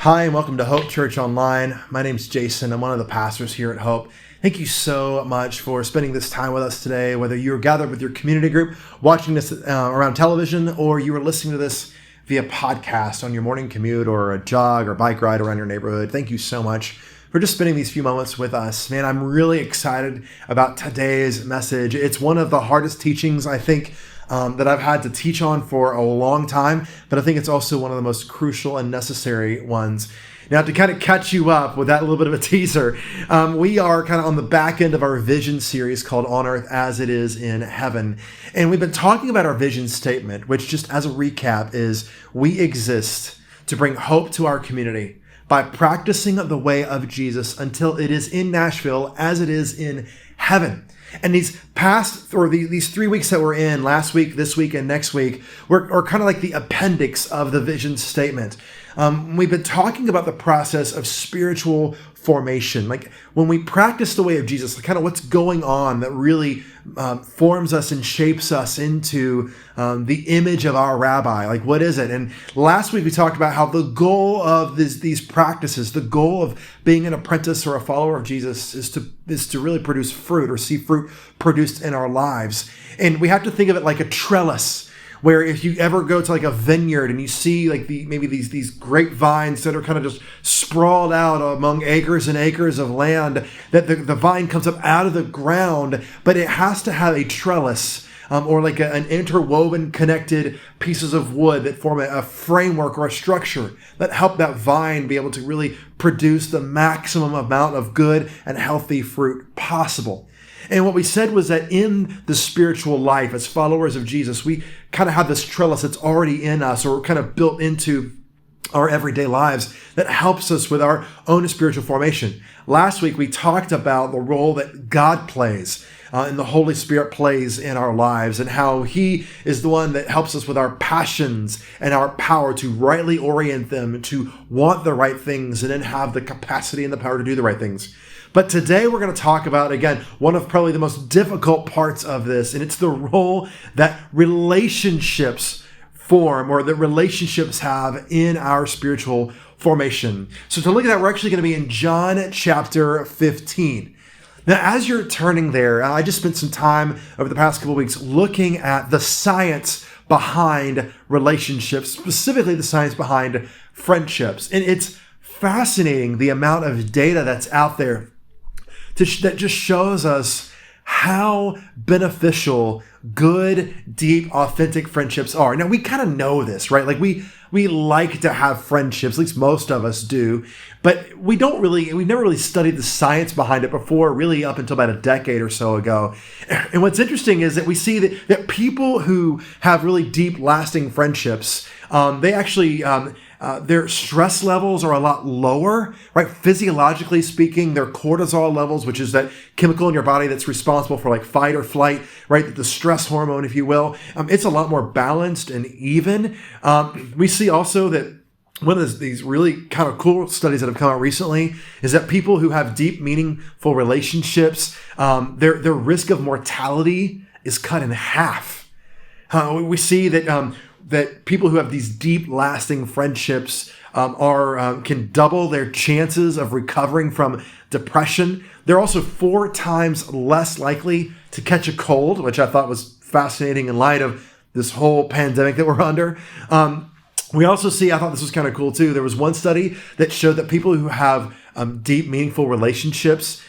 Hi, and welcome to Hope Church Online. My name's Jason. I'm one of the pastors here at Hope. Thank you so much for spending this time with us today, whether you're gathered with your community group, watching this around television, or you are listening to this via podcast on your morning commute or a jog or bike ride around your neighborhood. Thank you so much for just spending these few moments with us. Man, I'm really excited about today's message. It's one of the hardest teachings, I think, that I've had to teach on for a long time, but I think it's also one of the most crucial and necessary ones. Now, to kind of catch you up with that little bit of a teaser, we are kind of on the back end of our vision series called On Earth as It Is in Heaven. And we've been talking about our vision statement, which just as a recap is we exist to bring hope to our community by practicing the way of Jesus until it is in Nashville as it is in heaven. And these 3 weeks that we're in, last week, this week, and next week, are kind of like the appendix of the vision statement. We've been talking about the process of spiritual formation, like when we practice the way of Jesus, kind of what's going on that really forms us and shapes us into the image of our rabbi. Like, what is it? And last week we talked about how the goal of these practices, the goal of being an apprentice or a follower of Jesus is to really produce fruit or see fruit produced in our lives. And we have to think of it like a trellis, where if you ever go to like a vineyard and you see like maybe these grapevines that are kind of just sprawled out among acres and acres of land, that the vine comes up out of the ground, but it has to have a trellis or like an interwoven connected pieces of wood that form a framework or a structure that help that vine be able to really produce the maximum amount of good and healthy fruit possible. And what we said was that in the spiritual life, as followers of Jesus, we kind of have this trellis that's already in us or kind of built into our everyday lives that helps us with our own spiritual formation. Last week, we talked about the role that God plays and the Holy Spirit plays in our lives and how He is the one that helps us with our passions and our power to rightly orient them, to want the right things, and then have the capacity and the power to do the right things. But today we're going to talk about, again, one of probably the most difficult parts of this, and it's the role that relationships form or that relationships have in our spiritual formation. So to look at that, we're actually going to be in John chapter 15. Now, as you're turning there, I just spent some time over the past couple of weeks looking at the science behind relationships, specifically the science behind friendships. And it's fascinating the amount of data that's out there that just shows us how beneficial good, deep, authentic friendships are. Now, we kind of know this, right? Like we like to have friendships, at least most of us do, but we've never really studied the science behind it before, really up until about a decade or so ago. And what's interesting is that we see that people who have really deep, lasting friendships, they actually, their stress levels are a lot lower, right? Physiologically speaking, their cortisol levels, which is that chemical in your body that's responsible for like fight or flight, right? The stress hormone, if you will, it's a lot more balanced and even. We see also that one of these really kind of cool studies that have come out recently is that people who have deep, meaningful relationships, their risk of mortality is cut in half. We see that people who have these deep, lasting friendships can double their chances of recovering from depression. They're also 4 times less likely to catch a cold, which I thought was fascinating in light of this whole pandemic that we're under. We also see, I thought this was kind of cool too, there was one study that showed that people who have deep, meaningful relationships,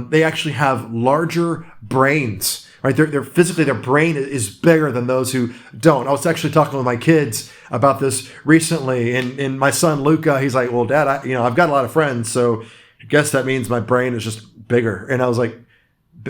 they actually have larger brains. Right, their brain is bigger than those who don't. I was actually talking with my kids about this recently, and my son Luca, he's like, "Well, Dad, I've got a lot of friends, so I guess that means my brain is just bigger." And I was like,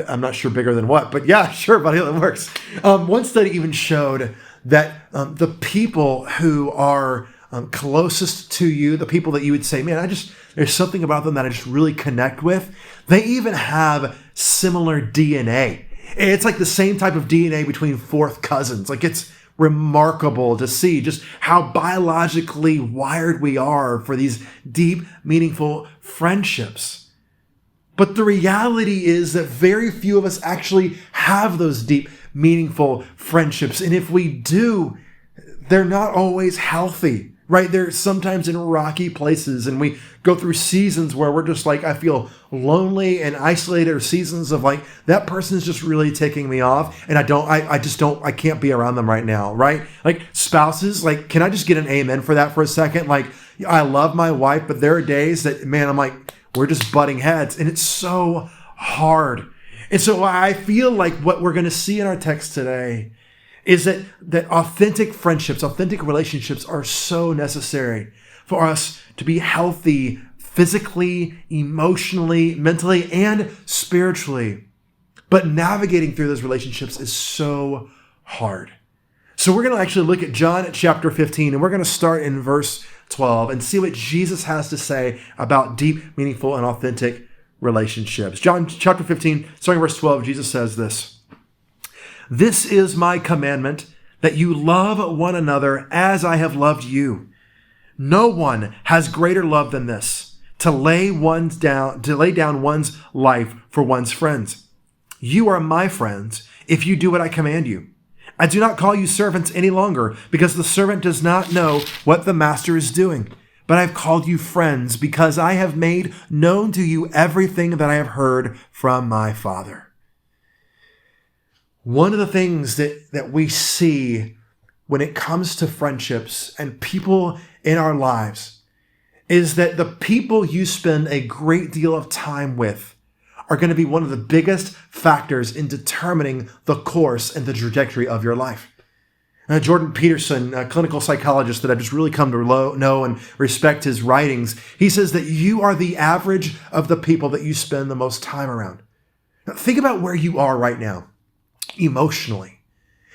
"I'm not sure bigger than what, but yeah, sure, buddy, that works." One study even showed that the people who are closest to you, the people that you would say, "Man, there's something about them that I just really connect with," they even have similar DNA. It's like the same type of DNA between fourth cousins. Like, it's remarkable to see just how biologically wired we are for these deep, meaningful friendships. But the reality is that very few of us actually have those deep, meaningful friendships. And if we do, they're not always healthy. right? They're sometimes in rocky places, and we go through seasons where we're just like, I feel lonely and isolated, or seasons of like, that person's just really ticking me off, and I can't be around them right now, right? Like spouses, like, can I just get an amen for that for a second? Like, I love my wife, but there are days that, man, I'm like, we're just butting heads, and it's so hard. And so I feel like what we're going to see in our text today is that authentic friendships, authentic relationships are so necessary for us to be healthy physically, emotionally, mentally, and spiritually. But navigating through those relationships is so hard. So we're going to actually look at John chapter 15, and we're going to start in verse 12 and see what Jesus has to say about deep, meaningful, and authentic relationships. John chapter 15, starting verse 12, Jesus says this: "This is my commandment, that you love one another as I have loved you. No one has greater love than this, to lay down one's life for one's friends. You are my friends if you do what I command you. I do not call you servants any longer, because the servant does not know what the master is doing. But I have called you friends, because I have made known to you everything that I have heard from my Father." One of the things that we see when it comes to friendships and people in our lives is that the people you spend a great deal of time with are going to be one of the biggest factors in determining the course and the trajectory of your life. Jordan Peterson, a clinical psychologist that I've just really come to know and respect his writings, he says that you are the average of the people that you spend the most time around. Now, think about where you are right now, emotionally.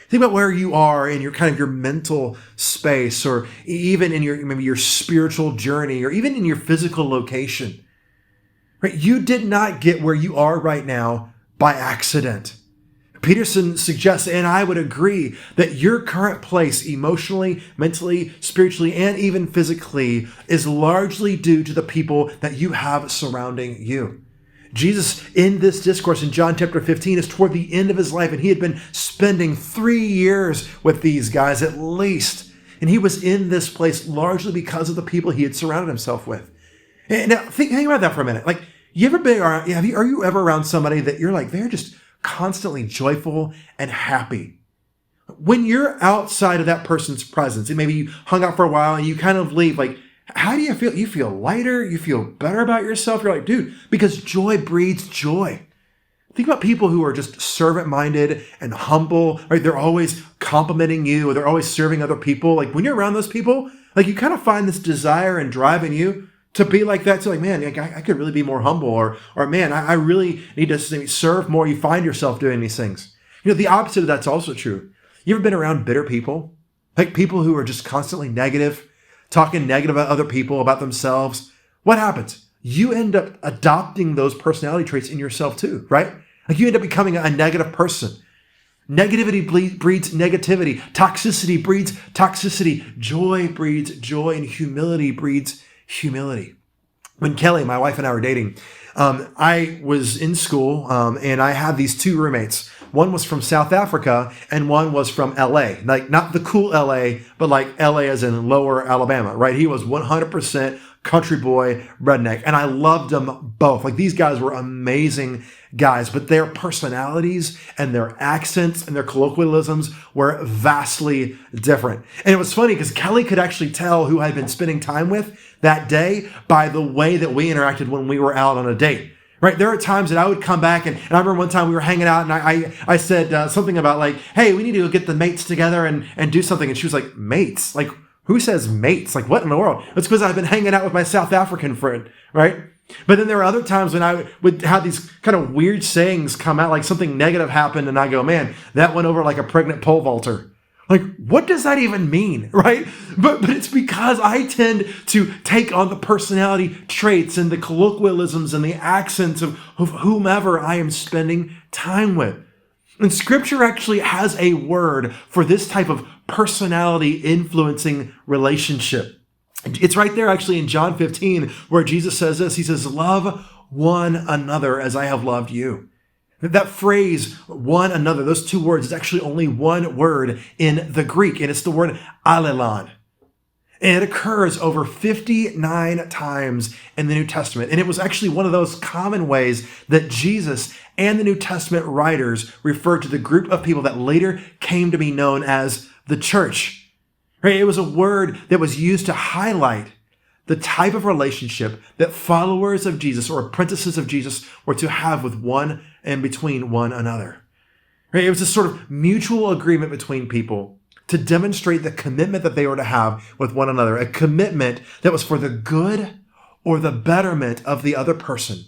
Think about where you are in your kind of your mental space, or even in maybe your spiritual journey, or even in your physical location. Right? You did not get where you are right now by accident. Peterson suggests, and I would agree, that your current place emotionally, mentally, spiritually, and even physically is largely due to the people that you have surrounding you. Jesus, in this discourse in John chapter 15, is toward the end of his life, and he had been spending 3 years with these guys at least. And he was in this place largely because of the people he had surrounded himself with. And now, think about that for a minute. Like, you ever been around, are you ever around somebody that you're like, they're just constantly joyful and happy? When you're outside of that person's presence, and maybe you hung out for a while and you kind of leave, like, how do you feel? You feel lighter, you feel better about yourself. You're like, dude, because joy breeds joy. Think about people who are just servant-minded and humble, right? They're always complimenting you, or they're always serving other people. Like, when you're around those people, like, you kind of find this desire and drive in you to be like that. So like, man, I could really be more humble, or man, I really need to serve more. You find yourself doing these things. You know, the opposite of that's also true. You ever been around bitter people? Like people who are just constantly negative, talking negative about other people, about themselves. What happens? You end up adopting those personality traits in yourself too, right? Like you end up becoming a negative person. Negativity breeds negativity. Toxicity breeds toxicity. Joy breeds joy, and humility breeds humility. When Kelly, my wife, and I were dating, I was in school and I had these two roommates. One was from South Africa and one was from LA. Like, not the cool LA, but like LA as in lower Alabama, right? He was 100% country boy, redneck. And I loved them both. Like, these guys were amazing guys, but their personalities and their accents and their colloquialisms were vastly different. And it was funny because Kelly could actually tell who I'd been spending time with that day by the way that we interacted when we were out on a date. Right? There are times that I would come back, and I remember one time we were hanging out, and I said something about like, hey, we need to go get the mates together and do something. And she was like, mates? Like, who says mates? Like, what in the world? It's because I've been hanging out with my South African friend, right? But then there are other times when I would have these kind of weird sayings come out, like something negative happened, and I go, man, that went over like a pregnant pole vaulter. Like, what does that even mean, right? But it's because I tend to take on the personality traits and the colloquialisms and the accents of whomever I am spending time with. And Scripture actually has a word for this type of personality influencing relationship. It's right there actually in John 15 where Jesus says this. He says, love one another as I have loved you. That phrase, one another, those two words, is actually only one word in the Greek, and it's the word allelon. And it occurs over 59 times in the New Testament. And it was actually one of those common ways that Jesus and the New Testament writers referred to the group of people that later came to be known as the church. Right? It was a word that was used to highlight the type of relationship that followers of Jesus or apprentices of Jesus were to have with one and between one another. Right? It was a sort of mutual agreement between people to demonstrate the commitment that they were to have with one another, a commitment that was for the good or the betterment of the other person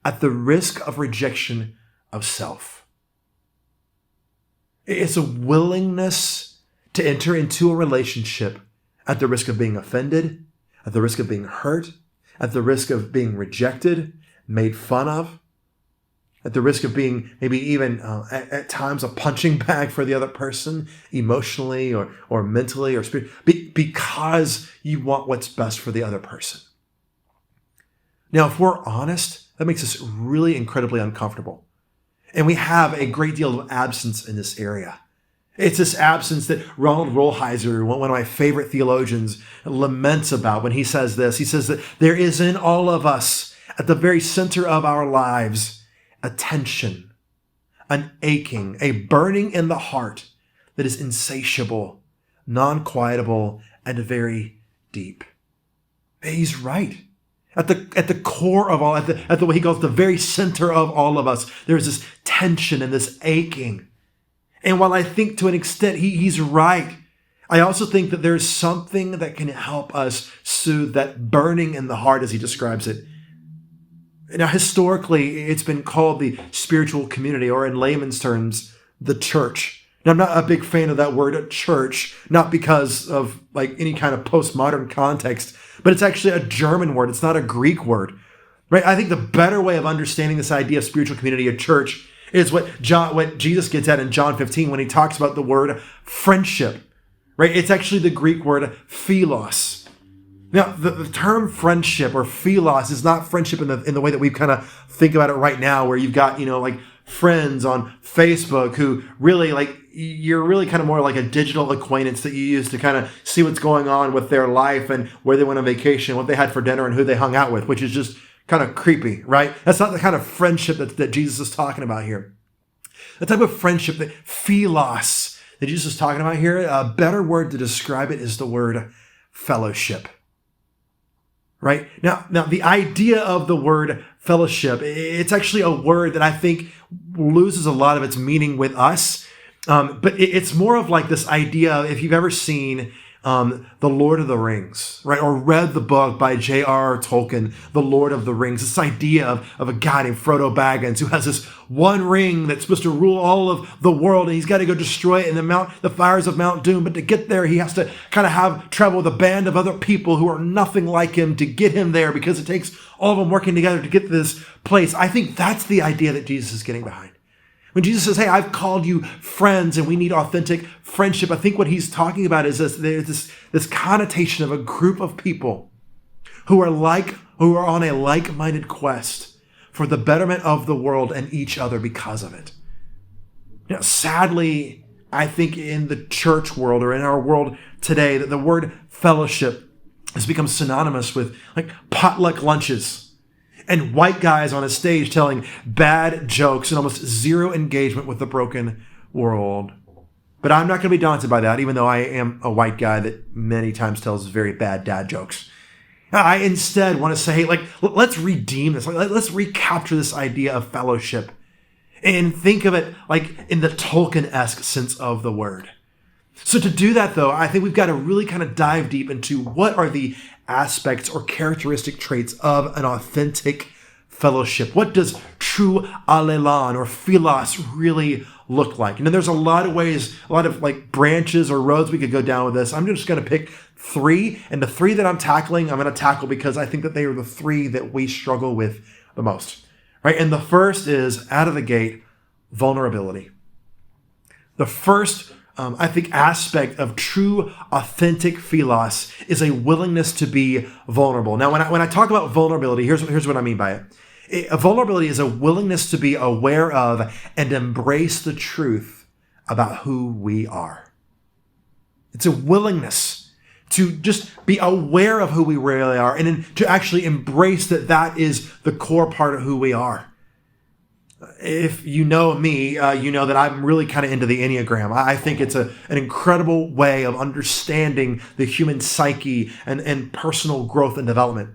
at the risk of rejection of self. It's a willingness to enter into a relationship at the risk of being offended, at the risk of being hurt, at the risk of being rejected, made fun of, at the risk of being maybe even at times a punching bag for the other person emotionally or mentally or spiritually, because you want what's best for the other person. Now, if we're honest, that makes us really incredibly uncomfortable. And we have a great deal of absence in this area. It's this absence that Ronald Rolheiser, one of my favorite theologians, laments about when he says this. He says that there is in all of us, at the very center of our lives, a tension, an aching, a burning in the heart that is insatiable, non-quietable, and very deep. He's right. At the core of all, at the what he calls the very center of all of us, there's this tension and this aching. And while I think to an extent he's right, I also think that there's something that can help us soothe that burning in the heart as he describes it. Now, historically, it's been called the spiritual community, or in layman's terms, the church. Now, I'm not a big fan of that word church, not because of like any kind of postmodern context, but it's actually a German word. It's not a Greek word, right? I think the better way of understanding this idea of spiritual community, a church, is what Jesus gets at in John 15 when he talks about the word friendship, right? It's actually the Greek word philos. Now, the term friendship or philos is not friendship in the way that we kind of think about it right now, where you've got, like friends on Facebook who really you're really kind of more like a digital acquaintance that you use to kind of see what's going on with their life and where they went on vacation, what they had for dinner, and who they hung out with, which is just kind of creepy, right? That's not the kind of friendship that Jesus is talking about here. The type of friendship, that philos, that Jesus is talking about here, a better word to describe it is the word fellowship. Right? Now, the idea of the word fellowship, it's actually a word that I think loses a lot of its meaning with us. But it's more of like this idea of, if you've ever seen The Lord of the Rings, right? Or read the book by J.R.R. Tolkien, The Lord of the Rings. This idea of a guy named Frodo Baggins who has this one ring that's supposed to rule all of the world, and he's got to go destroy it in the fires of Mount Doom. But to get there, he has to kind of travel with a band of other people who are nothing like him to get him there, because it takes all of them working together to get to this place. I think that's the idea that Jesus is getting behind. When Jesus says, hey, I've called you friends and we need authentic friendship, I think what he's talking about is this connotation of a group of people who are on a like-minded quest for the betterment of the world and each other because of it. Sadly, I think in the church world, or in our world today, that the word fellowship has become synonymous with like potluck lunches and white guys on a stage telling bad jokes and almost zero engagement with the broken world. But I'm not going to be daunted by that, even though I am a white guy that many times tells very bad dad jokes. I instead want to say, let's redeem this. Let's recapture this idea of fellowship and think of it like in the Tolkien-esque sense of the word. So to do that, though, I think we've got to really kind of dive deep into what are the aspects or characteristic traits of an authentic fellowship. What does true alelan or philos really look like? And then there's a lot of ways, a lot of like branches or roads we could go down with this. I'm just going to pick three, and the three that I'm going to tackle because I think that they are the three that we struggle with the most, right? And the first is, out of the gate, vulnerability. The first I think aspect of true authentic philos is a willingness to be vulnerable. Now, when I talk about vulnerability, here's what I mean by it. A vulnerability is a willingness to be aware of and embrace the truth about who we are. It's a willingness to just be aware of who we really are, and then to actually embrace that that is the core part of who we are. If you know me, you know that I'm really kind of into the Enneagram. I think it's an incredible way of understanding the human psyche and personal growth and development.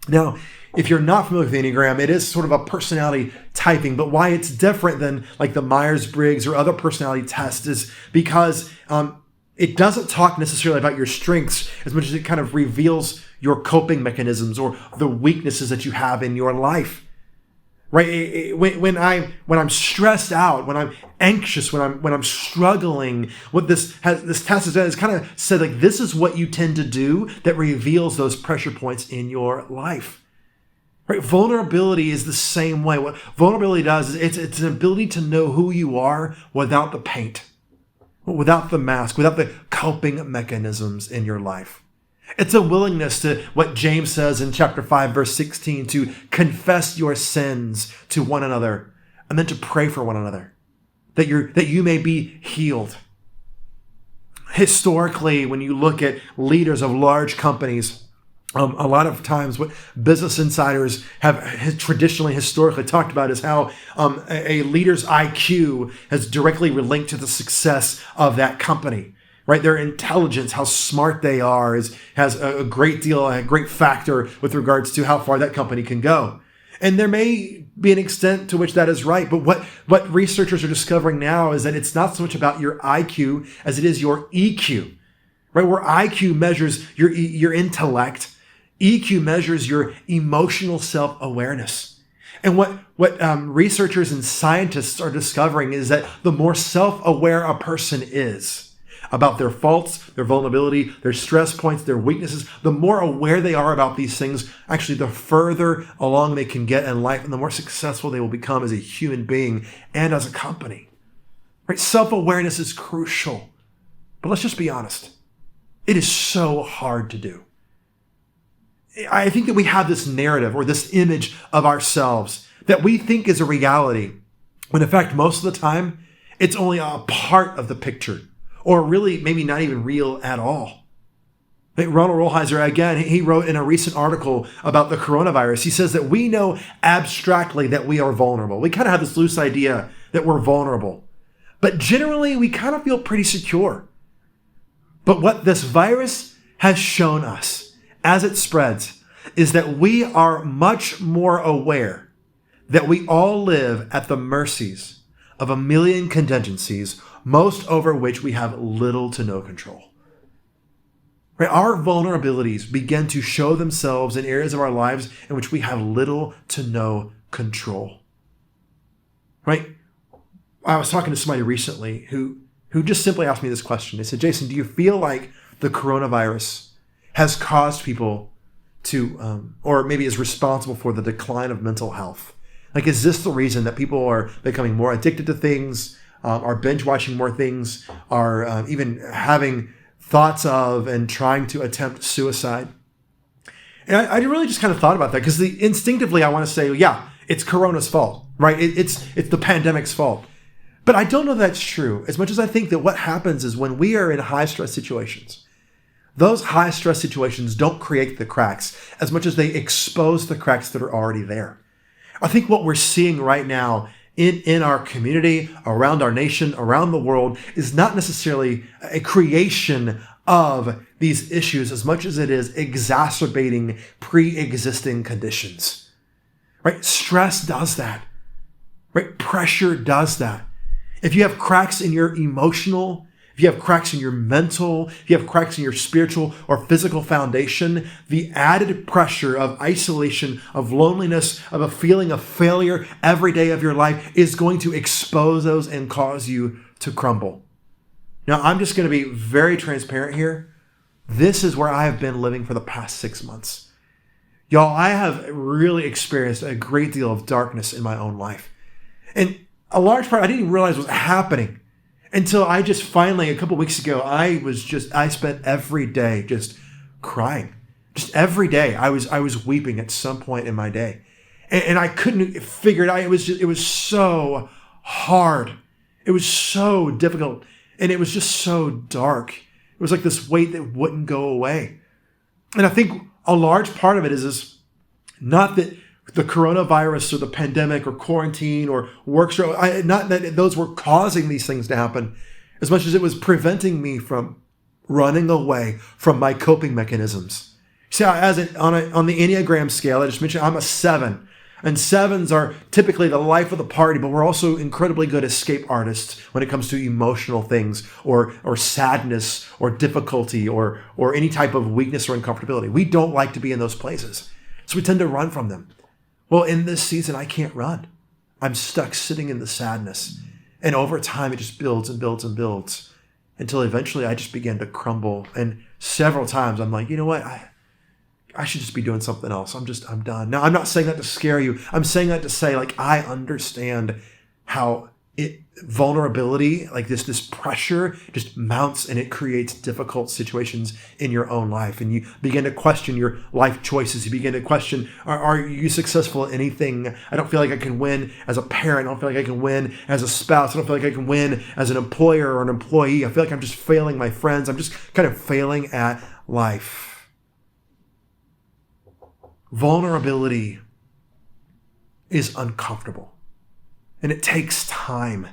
Now, if you're not familiar with the Enneagram, it is sort of a personality typing, but why it's different than like the Myers-Briggs or other personality tests is because it doesn't talk necessarily about your strengths as much as it kind of reveals your coping mechanisms or the weaknesses that you have in your life. Right? When I'm stressed out, when I'm anxious, when I'm struggling, what this test has done is kind of said, like, this is what you tend to do that reveals those pressure points in your life. Right? Vulnerability is the same way. What vulnerability does is it's an ability to know who you are without the paint, without the mask, without the coping mechanisms in your life. It's a willingness to, what James says in chapter 5, verse 16, to confess your sins to one another and then to pray for one another, that you may be healed. Historically, when you look at leaders of large companies, a lot of times what Business Insiders have traditionally, historically talked about is how a leader's IQ has directly linked to the success of that company. Right, their intelligence, how smart they are, has a great factor with regards to how far that company can go. And there may be an extent to which that is right, but what researchers are discovering now is that it's not so much about your IQ as it is your EQ. Right, where IQ measures your intellect, EQ measures your emotional self-awareness. And what researchers and scientists are discovering is that the more self-aware a person is about their faults, their vulnerability, their stress points, their weaknesses, the more aware they are about these things, actually the further along they can get in life and the more successful they will become as a human being and as a company. Right? Self-awareness is crucial. But let's just be honest. It is so hard to do. I think that we have this narrative or this image of ourselves that we think is a reality, when in fact, most of the time, it's only a part of the picture. Or really maybe not even real at all. Ronald Rolheiser, again, he wrote in a recent article about the coronavirus, he says that we know abstractly that we are vulnerable. We kind of have this loose idea that we're vulnerable. But generally, we kind of feel pretty secure. But what this virus has shown us as it spreads is that we are much more aware that we all live at the mercies of a million contingencies, most over which we have little to no control. Right? Our vulnerabilities begin to show themselves in areas of our lives in which we have little to no control. Right? I was talking to somebody recently who just simply asked me this question. They said, Jason, do you feel like the coronavirus has caused people to, or maybe is responsible for the decline of mental health? Like, is this the reason that people are becoming more addicted to things, are binge watching more things, are even having thoughts of and trying to attempt suicide? And I really just kind of thought about that because instinctively I want to say, yeah, it's Corona's fault, right? It's the pandemic's fault. But I don't know that's true, as much as I think that what happens is when we are in high stress situations, those high stress situations don't create the cracks as much as they expose the cracks that are already there. I think what we're seeing right now in our community, around our nation, around the world, is not necessarily a creation of these issues as much as it is exacerbating pre-existing conditions. Right? Stress does that. Right? Pressure does that. If you have cracks in your emotional, if you have cracks in your mental, if you have cracks in your spiritual or physical foundation, the added pressure of isolation, of loneliness, of a feeling of failure every day of your life is going to expose those and cause you to crumble. Now, I'm just going to be very transparent here. This is where I have been living for the past 6 months. Y'all, I have really experienced a great deal of darkness in my own life. And a large part I didn't even realize was happening until I just finally, a couple weeks ago, I spent every day just crying. Just every day I was weeping at some point in my day. And I couldn't figure it out. It was so hard. It was so difficult. And it was just so dark. It was like this weight that wouldn't go away. And I think a large part of it is not that the coronavirus or the pandemic or quarantine or work, not that those were causing these things to happen, as much as it was preventing me from running away from my coping mechanisms. See, on the Enneagram scale, I just mentioned I'm a 7. And 7s are typically the life of the party, but we're also incredibly good escape artists when it comes to emotional things or sadness or difficulty or any type of weakness or uncomfortability. We don't like to be in those places. So we tend to run from them. Well, in this season, I can't run. I'm stuck sitting in the sadness. And over time, it just builds and builds and builds until eventually I just begin to crumble. And several times I'm like, you know what? I should just be doing something else. I'm done. Now, I'm not saying that to scare you. I'm saying that to say, like, I understand how vulnerability, like this pressure just mounts and it creates difficult situations in your own life. And you begin to question your life choices. You begin to question, are you successful at anything? I don't feel like I can win as a parent. I don't feel like I can win as a spouse. I don't feel like I can win as an employer or an employee. I feel like I'm just failing my friends. I'm just kind of failing at life. Vulnerability is uncomfortable and it takes time.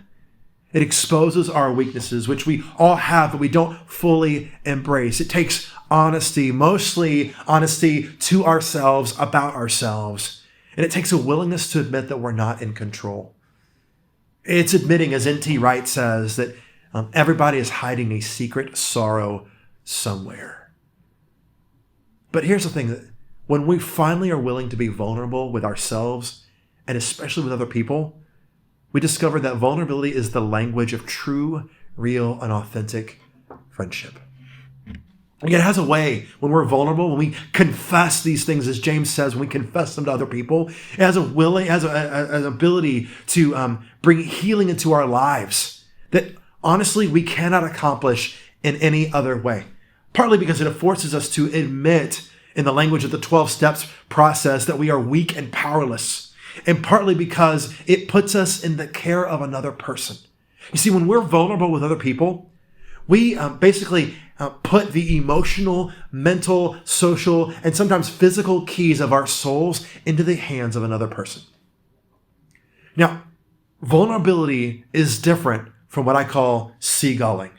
It exposes our weaknesses, which we all have, but we don't fully embrace. It takes honesty, mostly honesty to ourselves, about ourselves. And it takes a willingness to admit that we're not in control. It's admitting, as N.T. Wright says, that everybody is hiding a secret sorrow somewhere. But here's the thing, that when we finally are willing to be vulnerable with ourselves, and especially with other people, we discover that vulnerability is the language of true, real, and authentic friendship. And it has a way, when we're vulnerable, when we confess these things, as James says, when we confess them to other people, it has an ability to bring healing into our lives that honestly we cannot accomplish in any other way. Partly because it forces us to admit, in the language of the 12 steps process, that we are weak and powerless. And partly because it puts us in the care of another person. You see, when we're vulnerable with other people, we basically put the emotional, mental, social, and sometimes physical keys of our souls into the hands of another person. Now, vulnerability is different from what I call seagulling.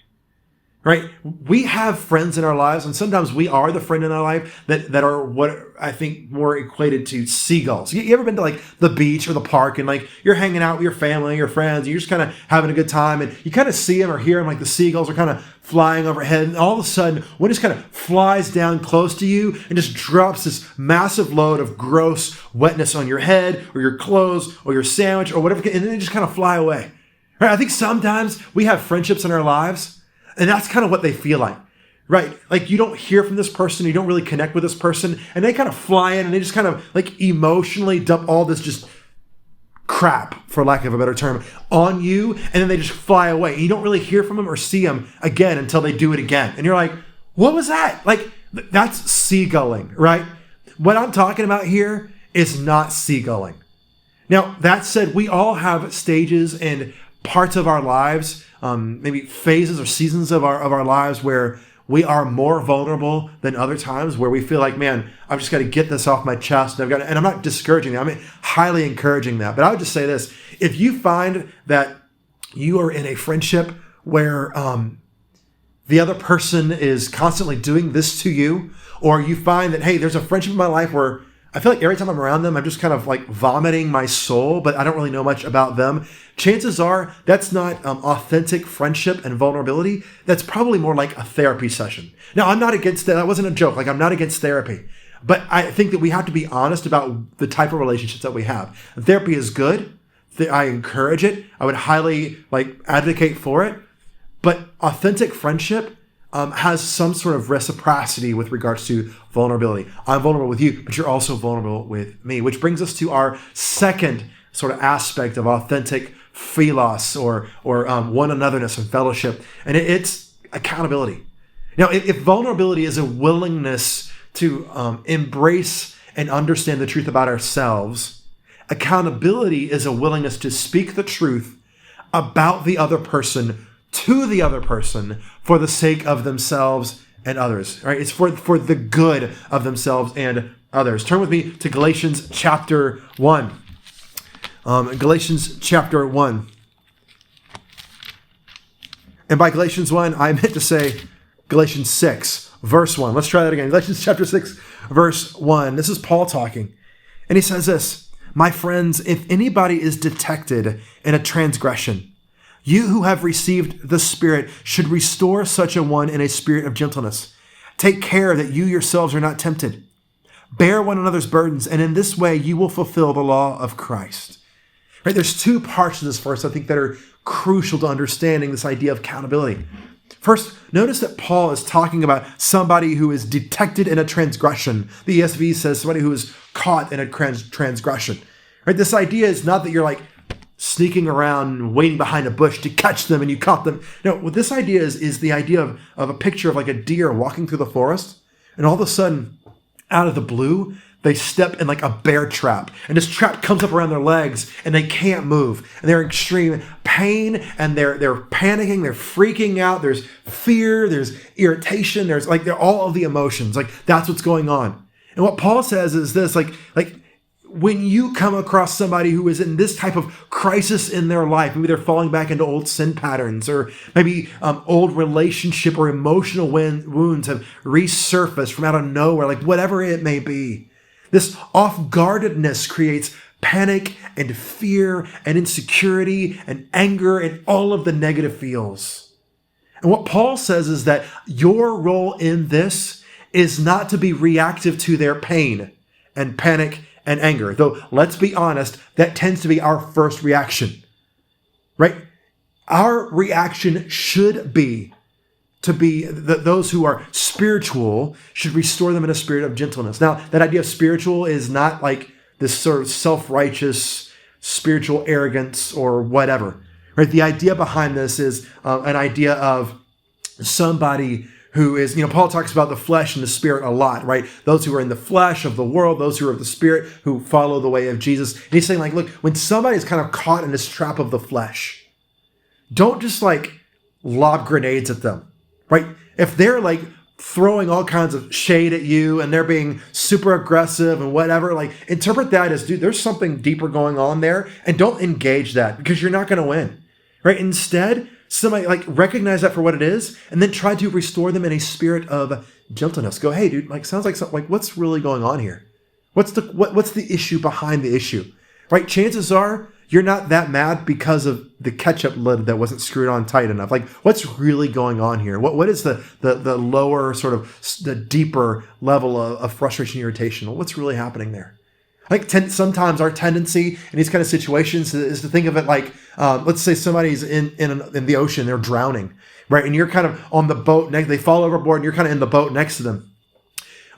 Right? We have friends in our lives, and sometimes we are the friend in our life that are what I think more equated to seagulls. You ever been to like the beach or the park and like you're hanging out with your family, your friends, and you're just kind of having a good time, and you kind of see them or hear them, like the seagulls are kind of flying overhead, and all of a sudden one just kind of flies down close to you and just drops this massive load of gross wetness on your head or your clothes or your sandwich or whatever, and then they just kind of fly away. Right? I think sometimes we have friendships in our lives, and that's kind of what they feel like, right? Like you don't hear from this person, you don't really connect with this person, and they kind of fly in and they just kind of like emotionally dump all this just crap, for lack of a better term, on you, and then they just fly away. And you don't really hear from them or see them again until they do it again. And you're like, what was that? Like, that's seagulling, right? What I'm talking about here is not seagulling. Now, that said, we all have stages and parts of our lives, maybe phases or seasons of our lives where we are more vulnerable than other times, where we feel like, man, I've just got to get this off my chest. And I'm not discouraging that. I'm highly encouraging that. But I would just say this: if you find that you are in a friendship where the other person is constantly doing this to you, or you find that, hey, there's a friendship in my life where I feel like every time I'm around them, I'm just kind of like vomiting my soul, but I don't really know much about them. Chances are that's not authentic friendship and vulnerability. That's probably more like a therapy session. Now, I'm not against that. That wasn't a joke. Like, I'm not against therapy. But I think that we have to be honest about the type of relationships that we have. Therapy is good. I encourage it. I would highly advocate for it. But authentic friendship has some sort of reciprocity with regards to vulnerability. I'm vulnerable with you, but you're also vulnerable with me, which brings us to our second sort of aspect of authentic philos or one anotherness and fellowship, and it's accountability. Now, if vulnerability is a willingness to embrace and understand the truth about ourselves, accountability is a willingness to speak the truth about the other person to the other person for the sake of themselves and others, right? It's for the good of themselves and others. Turn with me to Galatians chapter 1. Galatians chapter 1. And by Galatians 1, I meant to say Galatians 6, verse 1. Let's try that again. Galatians chapter 6, verse 1. This is Paul talking. And he says this, "My friends, if anybody is detected in a transgression, you who have received the Spirit should restore such a one in a spirit of gentleness. Take care that you yourselves are not tempted. Bear one another's burdens, and in this way you will fulfill the law of Christ." Right? There's two parts to this verse I think that are crucial to understanding this idea of accountability. First, notice that Paul is talking about somebody who is detected in a transgression. The ESV says somebody who is caught in a transgression. Right? This idea is not that you're like sneaking around, waiting behind a bush to catch them and you caught them. No, what this idea is the idea of a picture of like a deer walking through the forest, and all of a sudden, out of the blue, they step in like a bear trap, and this trap comes up around their legs and they can't move, and they're in extreme pain, and they're panicking, they're freaking out, there's fear, there's irritation, there's like they're all of the emotions, like that's what's going on. And what Paul says is this, like when you come across somebody who is in this type of crisis in their life, maybe they're falling back into old sin patterns, or maybe old relationship or emotional wounds have resurfaced from out of nowhere, like whatever it may be. This off-guardedness creates panic and fear and insecurity and anger and all of the negative feels. And what Paul says is that your role in this is not to be reactive to their pain and panic and anger. Though, let's be honest, that tends to be our first reaction, right? Our reaction should be to be that those who are spiritual should restore them in a spirit of gentleness. Now, that idea of spiritual is not like this sort of self-righteous spiritual arrogance or whatever, right? The idea behind this is an idea of somebody who is, Paul talks about the flesh and the spirit a lot, right? Those who are in the flesh of the world, those who are of the spirit, who follow the way of Jesus. And he's saying, like, look, when somebody is kind of caught in this trap of the flesh, don't just like lob grenades at them. Right? If they're like throwing all kinds of shade at you and they're being super aggressive and whatever, like interpret that as, dude, there's something deeper going on there, and don't engage that because you're not going to win. Right? Instead, somebody like recognize that for what it is and then try to restore them in a spirit of gentleness. Go, hey, dude, like sounds like something, like what's really going on here? What's the issue behind the issue? Right? Chances are you're not that mad because of the ketchup lid that wasn't screwed on tight enough. Like, what's really going on here? What is the lower sort of the deeper level of frustration, irritation? What's really happening there? Like sometimes our tendency in these kind of situations is to think of it like, let's say somebody's in the ocean, they're drowning, right? And you're kind of on the boat next, they fall overboard, and you're kind of in the boat next to them.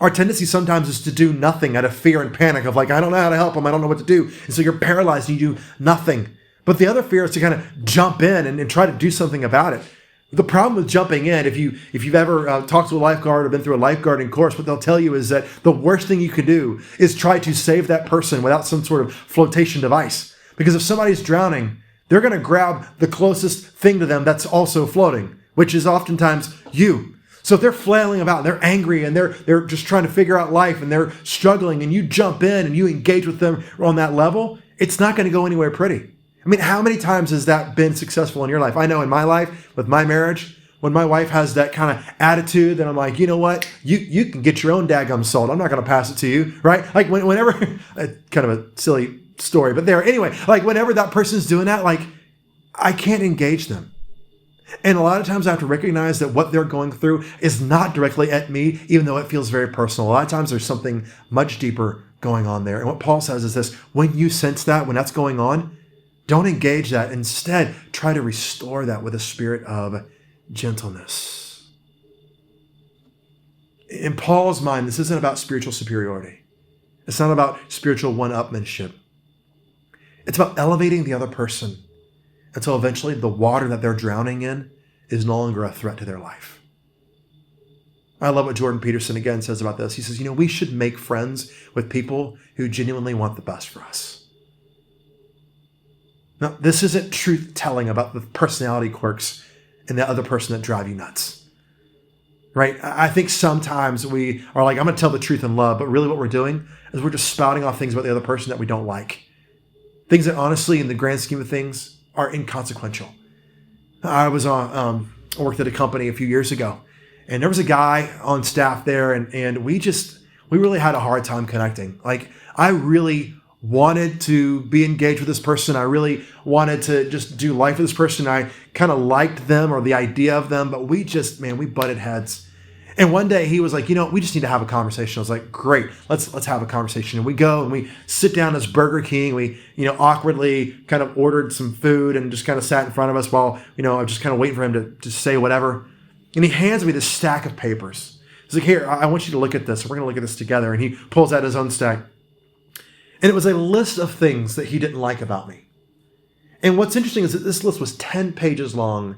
Our tendency sometimes is to do nothing out of fear and panic of like, I don't know how to help them. I don't know what to do. And so you're paralyzed and you do nothing. But the other fear is to kind of jump in and try to do something about it. The problem with jumping in, if you've ever talked to a lifeguard or been through a lifeguarding course, what they'll tell you is that the worst thing you could do is try to save that person without some sort of flotation device. Because if somebody's drowning, they're going to grab the closest thing to them that's also floating, which is oftentimes you. So if they're flailing about and they're angry and they're just trying to figure out life and they're struggling and you jump in and you engage with them on that level, it's not going to go anywhere pretty. I mean, how many times has that been successful in your life? I know in my life, with my marriage, when my wife has that kind of attitude, then I'm like, you know what? You can get your own daggum salt. I'm not going to pass it to you, right? Like whenever, kind of a silly story, but anyway, like whenever that person's doing that, like I can't engage them. And a lot of times I have to recognize that what they're going through is not directly at me, even though it feels very personal. A lot of times there's something much deeper going on there. And what Paul says is this: when you sense that, when that's going on, don't engage that. Instead, try to restore that with a spirit of gentleness. In Paul's mind, this isn't about spiritual superiority. It's not about spiritual one-upmanship. It's about elevating the other person until eventually the water that they're drowning in is no longer a threat to their life. I love what Jordan Peterson again says about this. He says, we should make friends with people who genuinely want the best for us. Now, this isn't truth-telling about the personality quirks and the other person that drive you nuts. Right? I think sometimes we are like, I'm going to tell the truth in love, but really what we're doing is we're just spouting off things about the other person that we don't like. Things that honestly, in the grand scheme of things, are inconsequential. I worked at a company a few years ago, and there was a guy on staff there, and we really had a hard time connecting. Like, I really wanted to be engaged with this person. I really wanted to just do life with this person. I kind of liked them or the idea of them, but we butted heads. And one day he was like, we just need to have a conversation. I was like, great, let's have a conversation. And we go and we sit down as Burger King. We, awkwardly kind of ordered some food and just kind of sat in front of us while, I'm just kind of waiting for him to say whatever. And he hands me this stack of papers. He's like, here, I want you to look at this. We're going to look at this together. And he pulls out his own stack. And it was a list of things that he didn't like about me. And what's interesting is that this list was 10 pages long,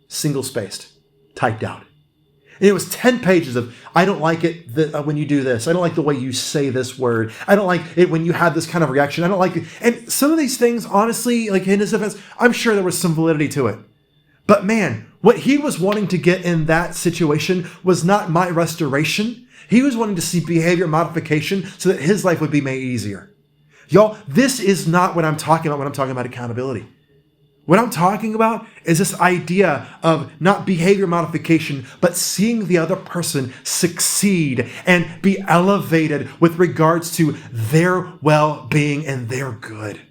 single-spaced, typed out. And it was 10 pages of, I don't like it when you do this. I don't like the way you say this word. I don't like it when you have this kind of reaction. I don't like it. And some of these things, honestly, like in his defense, I'm sure there was some validity to it. But man, what he was wanting to get in that situation was not my restoration. He was wanting to see behavior modification so that his life would be made easier. Y'all, this is not what I'm talking about when I'm talking about accountability. What I'm talking about is this idea of not behavior modification, but seeing the other person succeed and be elevated with regards to their well-being and their good.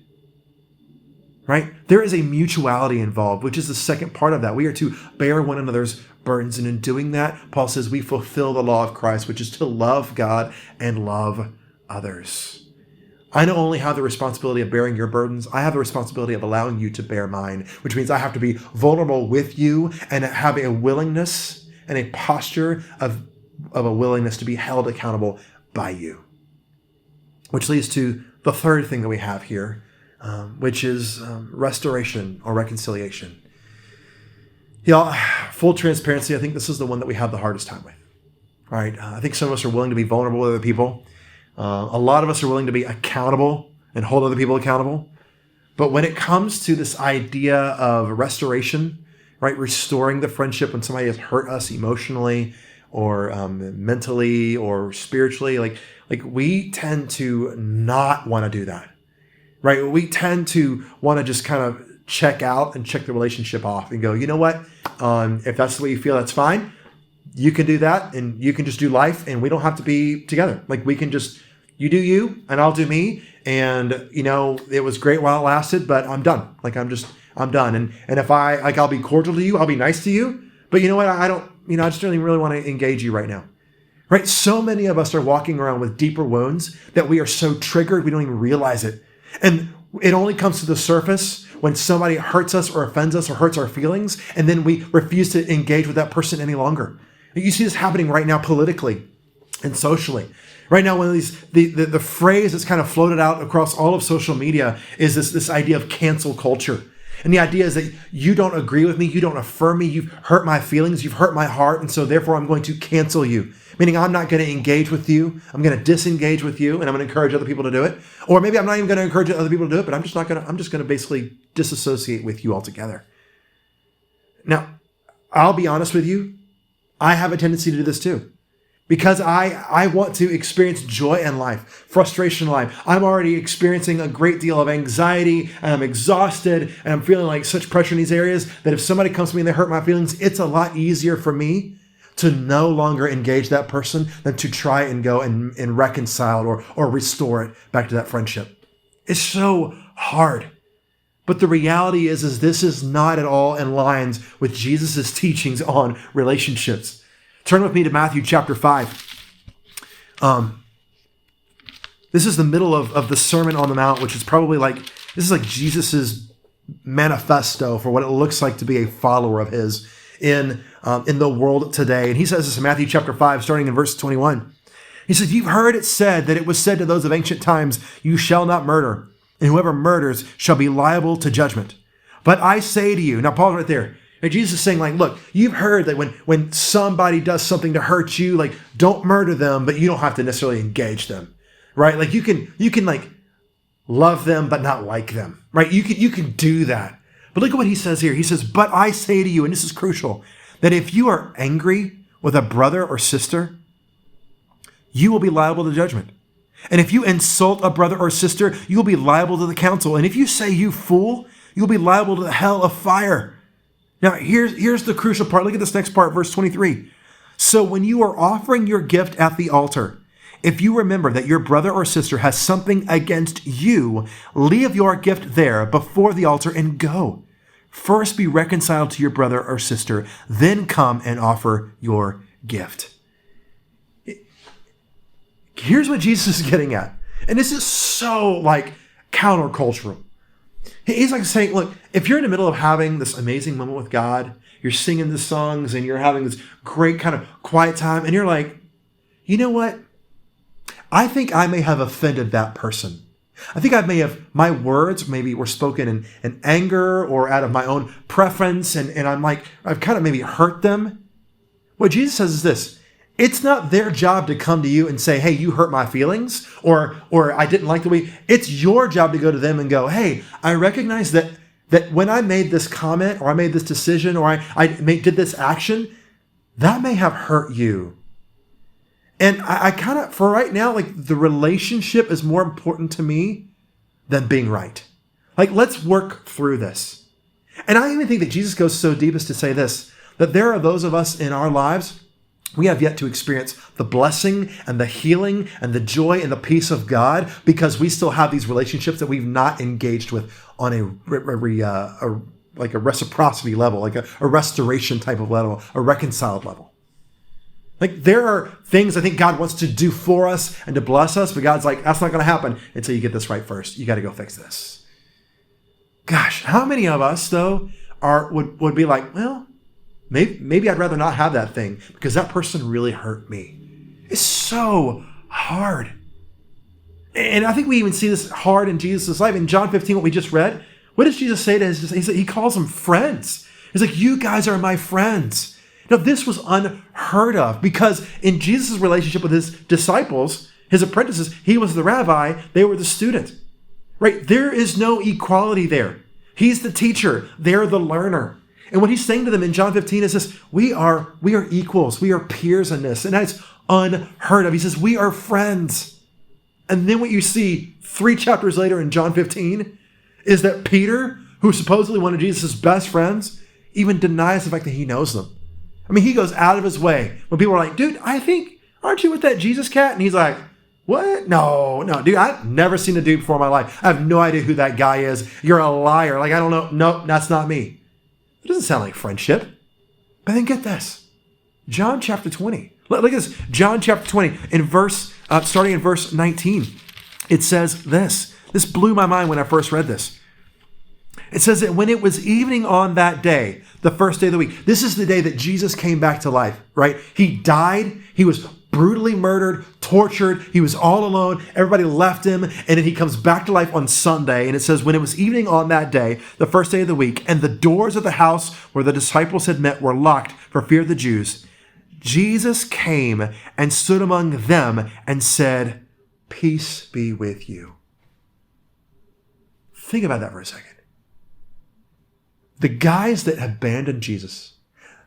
Right? There is a mutuality involved, which is the second part of that. We are to bear one another's burdens. And in doing that, Paul says we fulfill the law of Christ, which is to love God and love others. I not only have the responsibility of bearing your burdens, I have the responsibility of allowing you to bear mine, which means I have to be vulnerable with you and have a willingness and a posture of a willingness to be held accountable by you. Which leads to the third thing that we have here, which is restoration or reconciliation. Y'all, full transparency, I think this is the one that we have the hardest time with. Right? I think some of us are willing to be vulnerable with other people. A lot of us are willing to be accountable and hold other people accountable. But when it comes to this idea of restoration, right, restoring the friendship when somebody has hurt us emotionally or mentally or spiritually, like we tend to not want to do that, right? We tend to want to just kind of check out and check the relationship off and go, you know what? If that's the way you feel, that's fine. You can do that and you can just do life and we don't have to be together. Like we can just, you do you and I'll do me. And, it was great while it lasted, but I'm done. Like I'm done. And if I'll be cordial to you, I'll be nice to you. But you know what? I just really want to engage you right now. Right? So many of us are walking around with deeper wounds that we are so triggered, we don't even realize it. And it only comes to the surface when somebody hurts us or offends us or hurts our feelings. And then we refuse to engage with that person any longer. You see this happening right now politically and socially. Right now, one of these, the phrase that's kind of floated out across all of social media is this idea of cancel culture. And the idea is that you don't agree with me, you don't affirm me, you've hurt my feelings, you've hurt my heart, and so therefore I'm going to cancel you. Meaning I'm not going to engage with you, I'm going to disengage with you, and I'm going to encourage other people to do it. Or maybe I'm not even going to encourage other people to do it, but I'm just going to basically disassociate with you altogether. Now, I'll be honest with you, I have a tendency to do this too. Because I want to experience joy in life, frustration in life. I'm already experiencing a great deal of anxiety and I'm exhausted and I'm feeling like such pressure in these areas that if somebody comes to me and they hurt my feelings, it's a lot easier for me to no longer engage that person than to try and go and reconcile or restore it back to that friendship. It's so hard. But the reality is this is not at all in lines with Jesus' teachings on relationships. Turn with me to Matthew chapter 5. This is the middle of the Sermon on the Mount, which is probably this is like Jesus' manifesto for what it looks like to be a follower of his in the world today. And he says this in Matthew chapter 5, starting in verse 21. He says, "You've heard it said that it was said to those of ancient times, 'You shall not murder, and whoever murders shall be liable to judgment.' But I say to you," now pause right there. And Jesus is saying, look, you've heard that when somebody does something to hurt you, don't murder them, but you don't have to necessarily engage them, right? You can love them, but not like them, right? You can do that. But look at what he says here. He says, but I say to you, and this is crucial, that if you are angry with a brother or sister, you will be liable to judgment. And if you insult a brother or sister, you will be liable to the council. And if you say, you fool, you'll be liable to the hell of fire. Now, here's the crucial part. Look at this next part, verse 23. So when you are offering your gift at the altar, if you remember that your brother or sister has something against you, leave your gift there before the altar and go. First be reconciled to your brother or sister, then come and offer your gift. Here's what Jesus is getting at. And this is so countercultural. He's saying, look, if you're in the middle of having this amazing moment with God, you're singing the songs and you're having this great kind of quiet time, and you're like, you know what? I think I may have offended that person. I think my words maybe were spoken in anger or out of my own preference, and I've kind of maybe hurt them. What Jesus says is this: it's not their job to come to you and say, hey, you hurt my feelings, or I didn't like the way. It's your job to go to them and go, hey, I recognize that when I made this comment, or I made this decision, or I did this action, that may have hurt you. And I kind of, for right now, the relationship is more important to me than being right. Let's work through this. And I even think that Jesus goes so deep as to say this, that there are those of us in our lives, we have yet to experience the blessing and the healing and the joy and the peace of God because we still have these relationships that we've not engaged with on a reciprocity level, a restoration type of level, a reconciled level. There are things I think God wants to do for us and to bless us, but God's like, that's not going to happen until you get this right first. You got to go fix this. Gosh, how many of us, though, would be like, well, maybe I'd rather not have that thing because that person really hurt me. It's so hard. And I think we even see this hard in Jesus' life. In John 15, what we just read, what does Jesus say to his disciples? He calls them friends. He's like, you guys are my friends. Now, this was unheard of because in Jesus' relationship with his disciples, his apprentices, he was the rabbi, they were the student, right? There is no equality there. He's the teacher, they're the learner. And what he's saying to them in John 15 is this: we are equals, we are peers in this, and that's unheard of. He says, we are friends. And then what you see 3 chapters later in John 15 is that Peter, who's supposedly one of Jesus' best friends, even denies the fact that he knows them. I mean, he goes out of his way when people are like, dude, aren't you with that Jesus cat? And he's like, what? No, dude, I've never seen a dude before in my life. I have no idea who that guy is. You're a liar. I don't know. No, that's not me. It doesn't sound like friendship. But then get this. John chapter 20. Look at this. John chapter 20, starting in verse 19. It says this. This blew my mind when I first read this. It says that when it was evening on that day, the first day of the week, this is the day that Jesus came back to life, right? He died. He was brutally murdered, tortured. He was all alone. Everybody left him. And then he comes back to life on Sunday. And it says, when it was evening on that day, the first day of the week, and the doors of the house where the disciples had met were locked for fear of the Jews, Jesus came and stood among them and said, peace be with you. Think about that for a second. The guys that abandoned Jesus,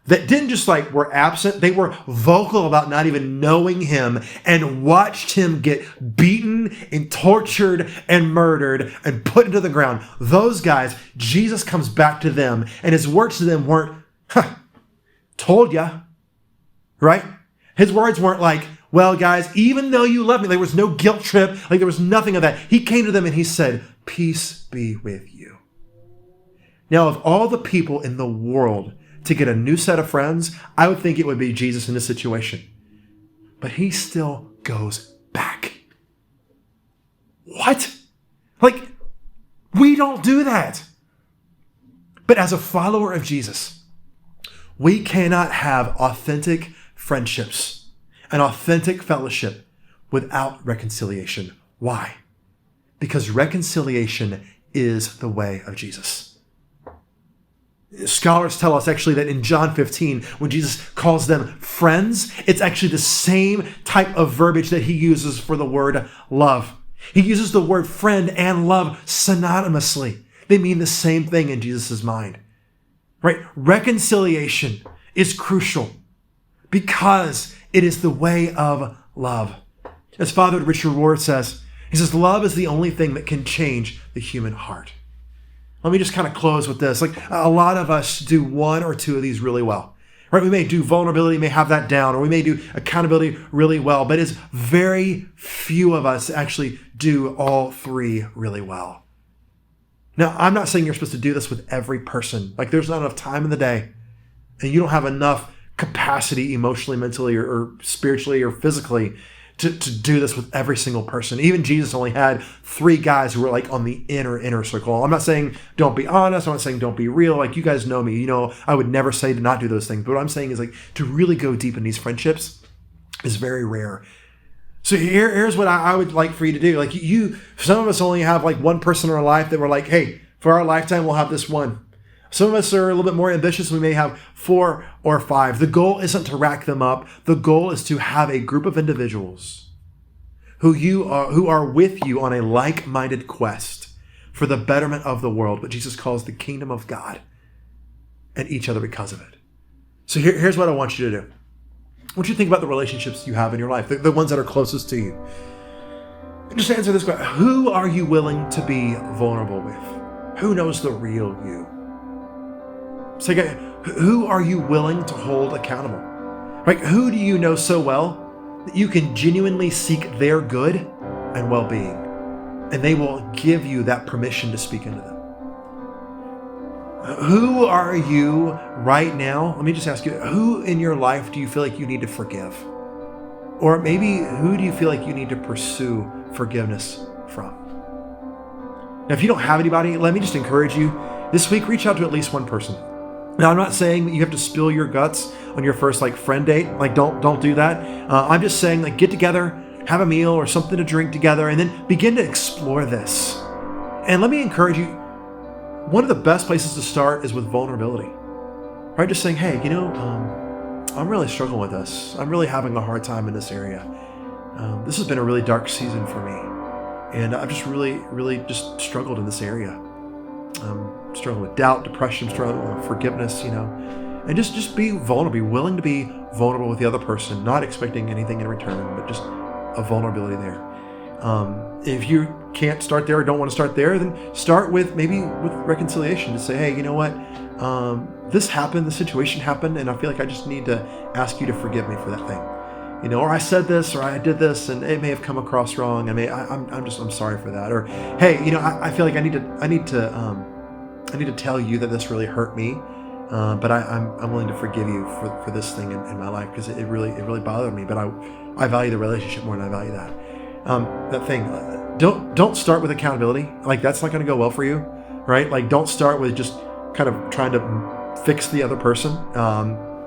that didn't just were absent, they were vocal about not even knowing him and watched him get beaten and tortured and murdered and put into the ground. Those guys, Jesus comes back to them, and his words to them weren't, told ya, right? His words weren't like, well, guys, even though you love me, there was no guilt trip, there was nothing of that. He came to them and he said, peace be with you. Now, of all the people in the world to get a new set of friends, I would think it would be Jesus in this situation. But he still goes back. What? We don't do that. But as a follower of Jesus, we cannot have authentic friendships and authentic fellowship without reconciliation. Why? Because reconciliation is the way of Jesus. Scholars tell us actually that in John 15, when Jesus calls them friends, it's actually the same type of verbiage that he uses for the word love. He uses the word friend and love synonymously. They mean the same thing in Jesus' mind, right? Reconciliation is crucial because it is the way of love. As Father Richard Ward says, he says, love is the only thing that can change the human heart. Let me just kind of close with this. Like, a lot of us do one or two of these really well, right? We may do vulnerability, may have that down, or we may do accountability really well, but it's very few of us actually do all three really well. Now, I'm not saying you're supposed to do this with every person. Like, there's not enough time in the day, and you don't have enough capacity emotionally, mentally, or spiritually, or physically to do this with every single person. Even Jesus only had 3 guys who were like on the inner circle. I'm not saying don't be honest. I'm not saying don't be real. Like, you guys know me. You know, I would never say to not do those things. But what I'm saying is, like, to really go deep in these friendships is very rare. So here's what I would like for you to do. Like, some of us only have like one person in our life that we're like, hey, for our lifetime, we'll have this one. Some of us are a little bit more ambitious. We may have 4 or 5. The goal isn't to rack them up. The goal is to have a group of individuals who are with you on a like-minded quest for the betterment of the world, what Jesus calls the kingdom of God, and each other because of it. So here's what I want you to do. I want you to think about the relationships you have in your life, the ones that are closest to you. And just answer this question. Who are you willing to be vulnerable with? Who knows the real you? So again, who are you willing to hold accountable? Right? Who do you know so well that you can genuinely seek their good and well-being, and they will give you that permission to speak into them? Who are you right now? Let me just ask you, who in your life do you feel like you need to forgive? Or maybe who do you feel like you need to pursue forgiveness from? Now, if you don't have anybody, let me just encourage you, this week, reach out to at least one person. Now, I'm not saying that you have to spill your guts on your first friend date. Like, don't do that. I'm just saying, like, get together, have a meal or something to drink together, and then begin to explore this. And let me encourage you, one of the best places to start is with vulnerability, right? Just saying, hey, I'm really struggling with this. I'm really having a hard time in this area. This has been a really dark season for me, and I've just really just struggled in this area. Struggling with doubt, depression, struggling with forgiveness, and just be vulnerable, be willing to be vulnerable with the other person, not expecting anything in return, but just a vulnerability there. If you can't start there or don't want to start there, then start with reconciliation to say, hey, you know what? This happened, the situation happened, and I feel like I just need to ask you to forgive me for that thing. Or I said this, or I did this, and it may have come across wrong. I'm sorry for that. Or, hey, I feel like I need to tell you that this really hurt me, but I'm willing to forgive you for this thing in my life because it really bothered me. But I value the relationship more than I value that. That thing. Don't start with accountability. Like, that's not going to go well for you, right? Like, don't start with just kind of trying to fix the other person.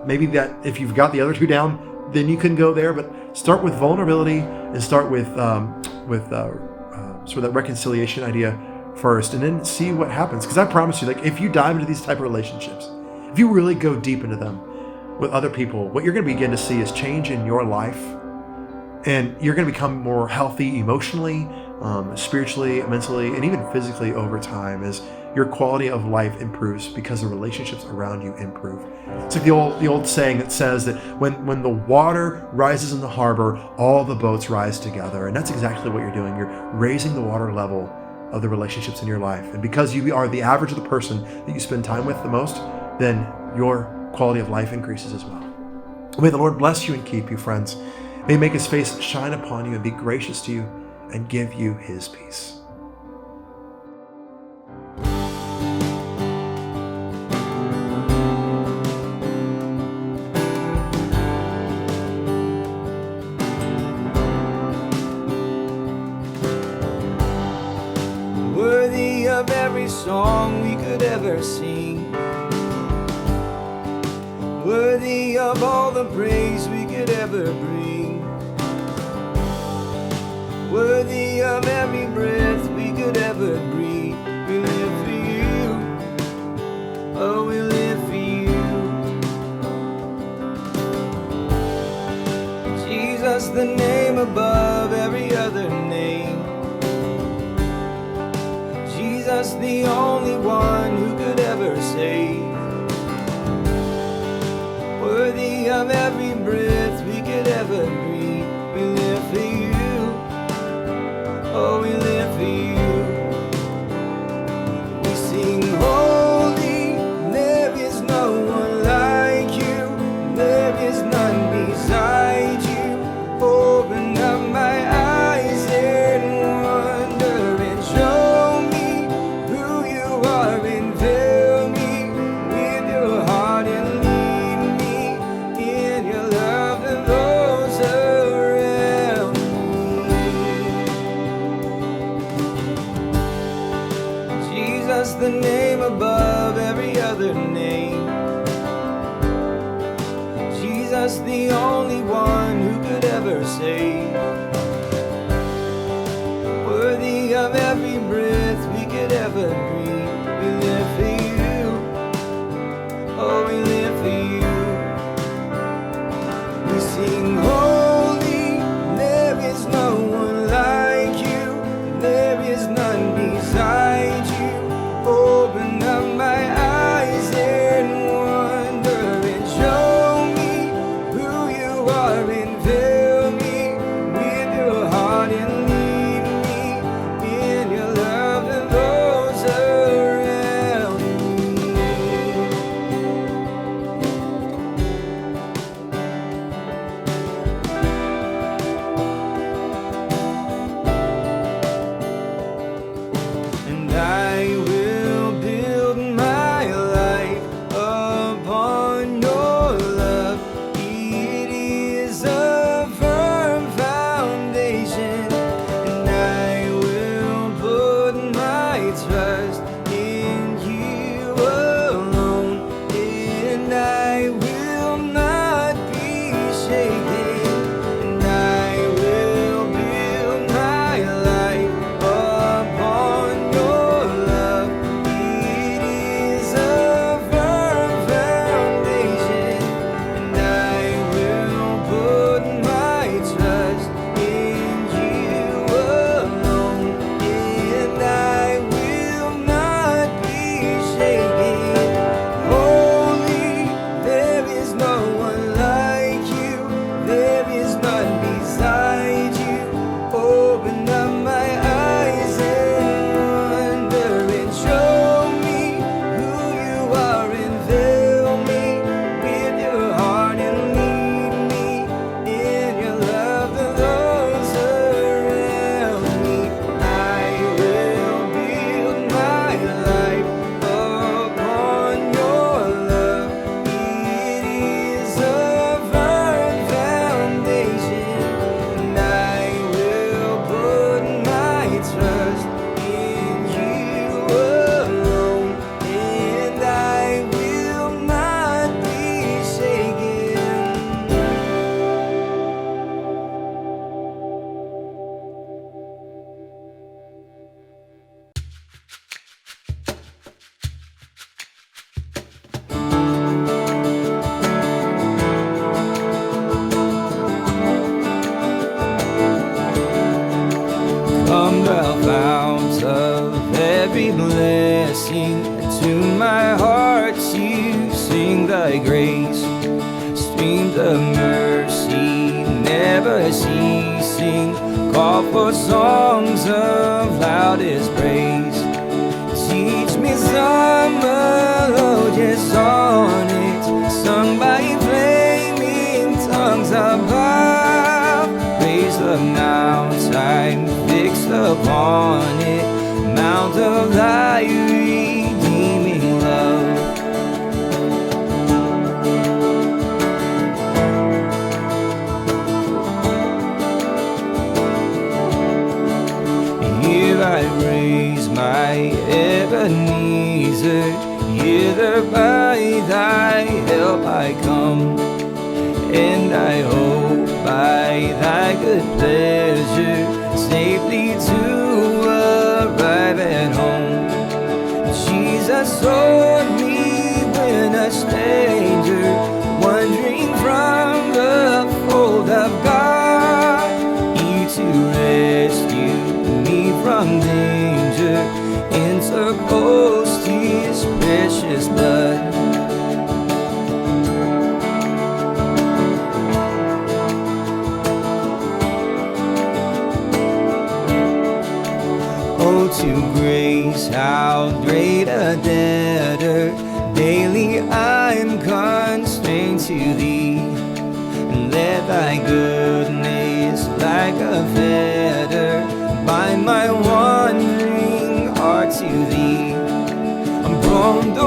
Maybe that if you've got the other two down, then you can go there. But start with vulnerability and start with sort of that reconciliation idea first, and then see what happens. Because I promise you, like, if you dive into these type of relationships, if you really go deep into them with other people, what you're going to begin to see is change in your life, and you're going to become more healthy emotionally, spiritually, mentally, and even physically over time as your quality of life improves because the relationships around you improve. It's like the old saying that says that when the water rises in the harbor, all the boats rise together. And that's exactly what you're doing. You're raising the water level of the relationships in your life. And because you are the average of the person that you spend time with the most, then your quality of life increases as well. May the Lord bless you and keep you, friends. May He make His face shine upon you and be gracious to you and give you His peace. Worthy of every song we could ever sing, worthy of all the praise we could ever bring, worthy of every breath we could ever breathe. We live for you, oh, we live for you. Jesus, the name above every other name. Jesus, Jesus, the only one who could ever save. Worthy of every breath we could ever breathe. We live for you. Oh, we live for you. We sing holy. There is no one like you. There is none beside you. Open up my eyes and wonder and show me who you are and fill me with your heart and lead me in your love and those around me. Jesus, the name above every other name. Jesus, the only one who could ever save. Worthy of every breath we could ever breathe. We live for you. Oh, we live for you. We sing holy. There is no one like you. There is none beside you. Open up my eyes and wonder and show me who you are and fill me with your heart and lead me in your love and those around me. And I will build my life upon your love. It is a firm foundation, and I will put my trust in you alone, and I will not be shaken, and I will build my life upon your love. It is a firm foundation, and I will put my trust in you alone, and I will not be shaken. Holy, there is no one like you. There is none beside you. Open up my eyes and wonder and show me who you are and fill me with your heart and lead me in your love to those around me. I will build my life upon your love. It is a firm foundation, and I will put my trust in you alone, and I will not be shaken. Come thou fount of every blessing, to my heart you sing thy grace. Streams of mercy never ceasing, call for songs of loudest praise. Teach me some melodious sonnet, sung by flaming tongues above. Praise the mountain fixed upon it, mount of thy redeeming love. Here I raise my Ebenezer, hither by thy help I come, and I hope by thy good pleasure safely to arrive at home. Jesus sought me when a stranger, wandering from the fold of God, he to rescue me from danger, enter boast his precious blood. Oh, to grace, how great a debtor daily I am constrained to thee. And let thy goodness like a fetter bind my wandering heart to thee. I'm prone to